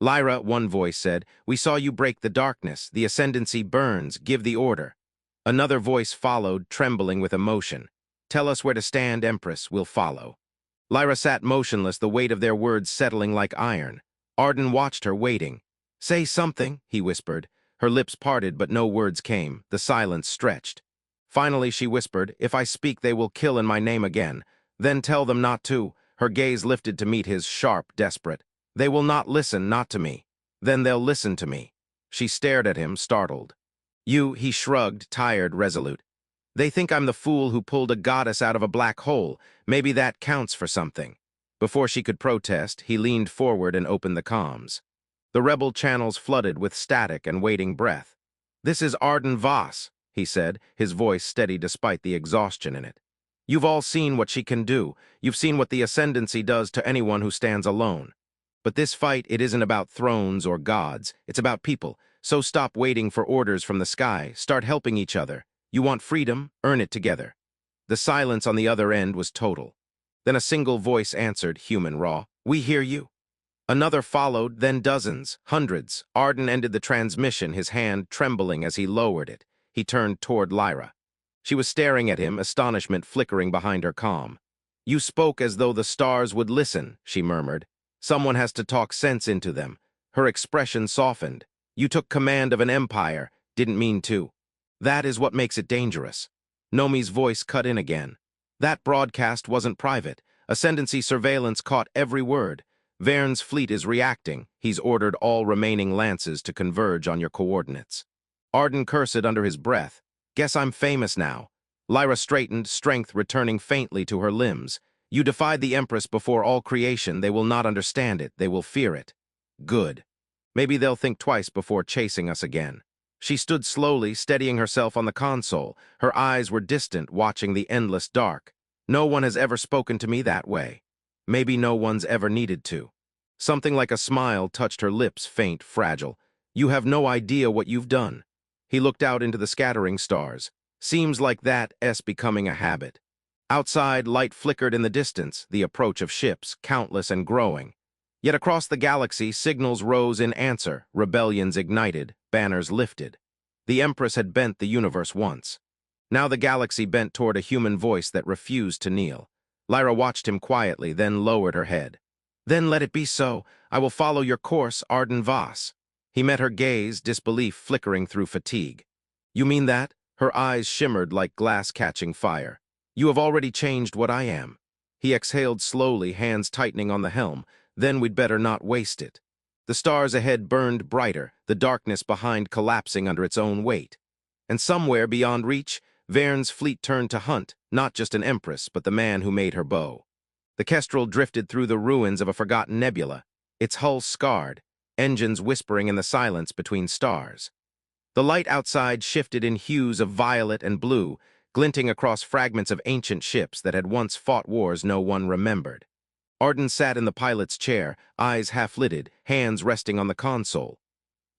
Lyra, one voice said, we saw you break the darkness. The ascendancy burns. Give the order. Another voice followed, trembling with emotion. Tell us where to stand, Empress. We'll follow. Lyra sat motionless, the weight of their words settling like iron. Arden watched her, waiting. Say something, he whispered. Her lips parted, but no words came. The silence stretched. Finally, she whispered, if I speak, they will kill in my name again. Then tell them not to. Her gaze lifted to meet his, sharp, desperate. They will not listen, not to me. Then they'll listen to me. She stared at him, startled. You, he shrugged, tired, resolute. They think I'm the fool who pulled a goddess out of a black hole. Maybe that counts for something. Before she could protest, he leaned forward and opened the comms. The rebel channels flooded with static and waiting breath. This is Arden Voss, he said, his voice steady despite the exhaustion in it. You've all seen what she can do. You've seen what the ascendancy does to anyone who stands alone. But this fight, it isn't about thrones or gods. It's about people. So stop waiting for orders from the sky. Start helping each other. You want freedom? Earn it together. The silence on the other end was total. Then a single voice answered, human raw. We hear you. Another followed, then dozens, hundreds. Arden ended the transmission, his hand trembling as he lowered it. He turned toward Lyra. She was staring at him, astonishment flickering behind her calm. You spoke as though the stars would listen, she murmured. Someone has to talk sense into them. Her expression softened. You took command of an empire, didn't mean to. That is what makes it dangerous. Nomi's voice cut in again. That broadcast wasn't private. Ascendancy surveillance caught every word. Vern's fleet is reacting. He's ordered all remaining lances to converge on your coordinates. Arden cursed under his breath. Guess I'm famous now. Lyra straightened, strength returning faintly to her limbs. You defied the Empress before all creation. They will not understand it. They will fear it. Good. Maybe they'll think twice before chasing us again. She stood slowly, steadying herself on the console. Her eyes were distant, watching the endless dark. No one has ever spoken to me that way. Maybe no one's ever needed to. Something like a smile touched her lips, faint, fragile. You have no idea what you've done. He looked out into the scattering stars. Seems like that's becoming a habit. Outside, light flickered in the distance, the approach of ships, countless and growing. Yet across the galaxy, signals rose in answer, rebellions ignited, banners lifted. The Empress had bent the universe once. Now the galaxy bent toward a human voice that refused to kneel. Lyra watched him quietly, then lowered her head. Then let it be so. I will follow your course, Arden Voss. He met her gaze, disbelief flickering through fatigue. You mean that? Her eyes shimmered like glass catching fire. You have already changed what I am. He exhaled slowly, hands tightening on the helm. Then we'd better not waste it. The stars ahead burned brighter, the darkness behind collapsing under its own weight. And somewhere beyond reach, Vern's fleet turned to hunt, not just an empress, but the man who made her bow. The Kestrel drifted through the ruins of a forgotten nebula, its hull scarred, engines whispering in the silence between stars. The light outside shifted in hues of violet and blue, glinting across fragments of ancient ships that had once fought wars no one remembered. Arden sat in the pilot's chair, eyes half-lidded, hands resting on the console.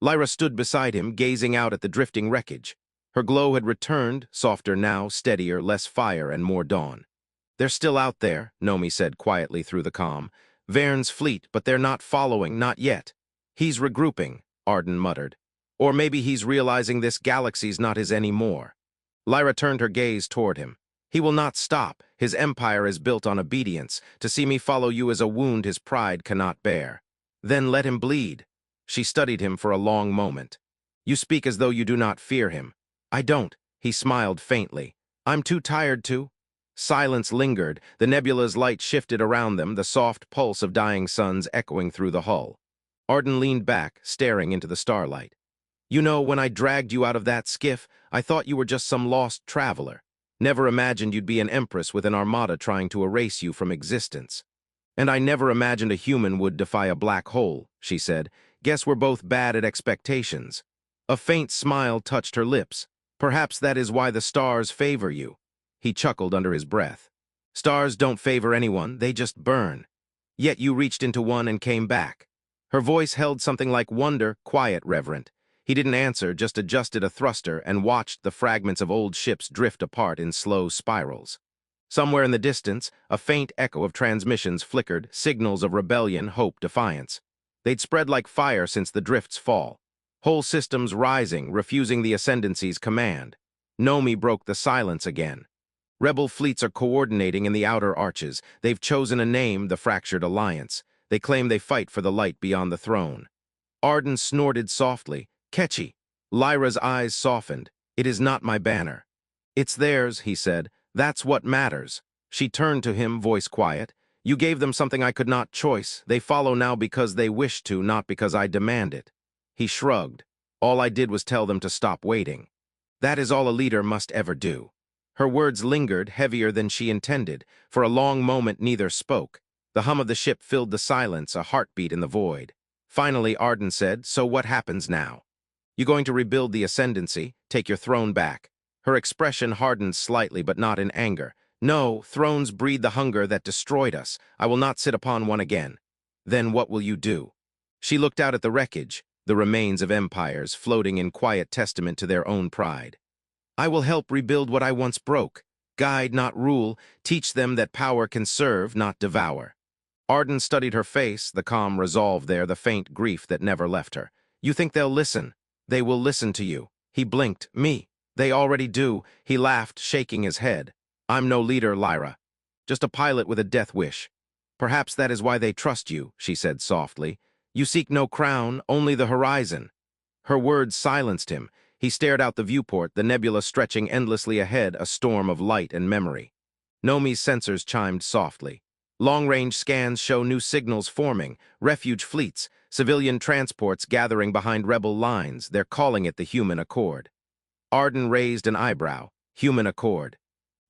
Lyra stood beside him, gazing out at the drifting wreckage. Her glow had returned, softer now, steadier, less fire and more dawn. They're still out there, Nomi said quietly through the comm. Vern's fleet, but they're not following, not yet. He's regrouping, Arden muttered. Or maybe he's realizing this galaxy's not his anymore. Lyra turned her gaze toward him. He will not stop. His empire is built on obedience. To see me follow you is a wound his pride cannot bear. Then let him bleed. She studied him for a long moment. You speak as though you do not fear him. I don't. He smiled faintly. I'm too tired to. Silence lingered, the nebula's light shifted around them, the soft pulse of dying suns echoing through the hull. Arden leaned back, staring into the starlight. You know, when I dragged you out of that skiff, I thought you were just some lost traveler. Never imagined you'd be an empress with an armada trying to erase you from existence. And I never imagined a human would defy a black hole, she said. Guess we're both bad at expectations. A faint smile touched her lips. Perhaps that is why the stars favor you. He chuckled under his breath. Stars don't favor anyone, they just burn. Yet you reached into one and came back. Her voice held something like wonder, quiet, reverent. He didn't answer, just adjusted a thruster and watched the fragments of old ships drift apart in slow spirals. Somewhere in the distance, a faint echo of transmissions flickered, signals of rebellion, hope, defiance. They'd spread like fire since the drift's fall. Whole systems rising, refusing the Ascendancy's command. Nomi broke the silence again. Rebel fleets are coordinating in the outer arches. They've chosen a name, the Fractured Alliance. They claim they fight for the light beyond the throne. Arden snorted softly. Catchy. Lyra's eyes softened. It is not my banner. It's theirs, he said. That's what matters. She turned to him, voice quiet. You gave them something I could not choice. They follow now because they wish to, not because I demand it. He shrugged. All I did was tell them to stop waiting. That is all a leader must ever do. Her words lingered, heavier than she intended. For a long moment neither spoke. The hum of the ship filled the silence, a heartbeat in the void. Finally, Arden said, so what happens now? You going to rebuild the Ascendancy, take your throne back? Her expression hardened slightly, but not in anger. No, thrones breed the hunger that destroyed us. I will not sit upon one again. Then what will you do? She looked out at the wreckage, the remains of empires floating in quiet testament to their own pride. I will help rebuild what I once broke. Guide, not rule. Teach them that power can serve, not devour. Arden studied her face, the calm resolve there, the faint grief that never left her. You think they'll listen? They will listen to you. He blinked. Me. They already do. He laughed, shaking his head. I'm no leader, Lyra. Just a pilot with a death wish. Perhaps that is why they trust you, she said softly. You seek no crown, only the horizon. Her words silenced him. He stared out the viewport, the nebula stretching endlessly ahead, a storm of light and memory. Nomi's sensors chimed softly. Long-range scans show new signals forming, refuge fleets, civilian transports gathering behind rebel lines. They're calling it the Human Accord. Arden raised an eyebrow. Human Accord.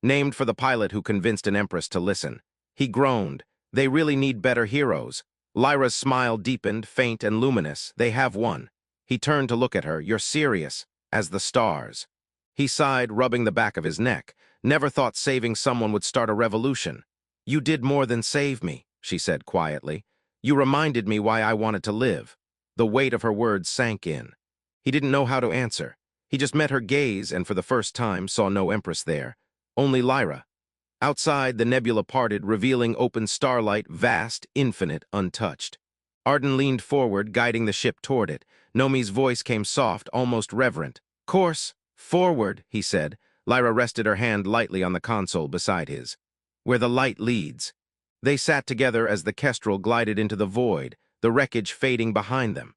Named for the pilot who convinced an empress to listen. He groaned. They really need better heroes. Lyra's smile deepened, faint and luminous. They have one. He turned to look at her. You're serious. As the stars. He sighed, rubbing the back of his neck. Never thought saving someone would start a revolution. You did more than save me, she said quietly. You reminded me why I wanted to live. The weight of her words sank in. He didn't know how to answer. He just met her gaze and for the first time saw no empress there. Only Lyra. Outside, the nebula parted, revealing open starlight, vast, infinite, untouched. Arden leaned forward, guiding the ship toward it. Nomi's voice came soft, almost reverent. Course, forward, he said. Lyra rested her hand lightly on the console beside his. Where the light leads. They sat together as the Kestrel glided into the void, the wreckage fading behind them.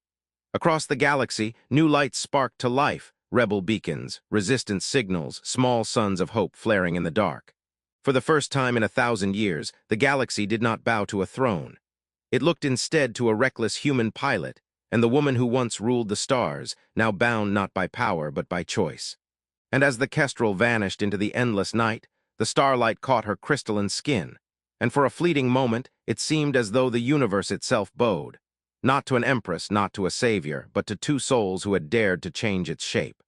Across the galaxy, new lights sparked to life, rebel beacons, resistance signals, small suns of hope flaring in the dark. For the first time in 1,000 years, the galaxy did not bow to a throne. It looked instead to a reckless human pilot, and the woman who once ruled the stars, now bound not by power but by choice. And as the Kestrel vanished into the endless night, the starlight caught her crystalline skin, and for a fleeting moment it seemed as though the universe itself bowed, not to an empress, not to a savior, but to two souls who had dared to change its shape.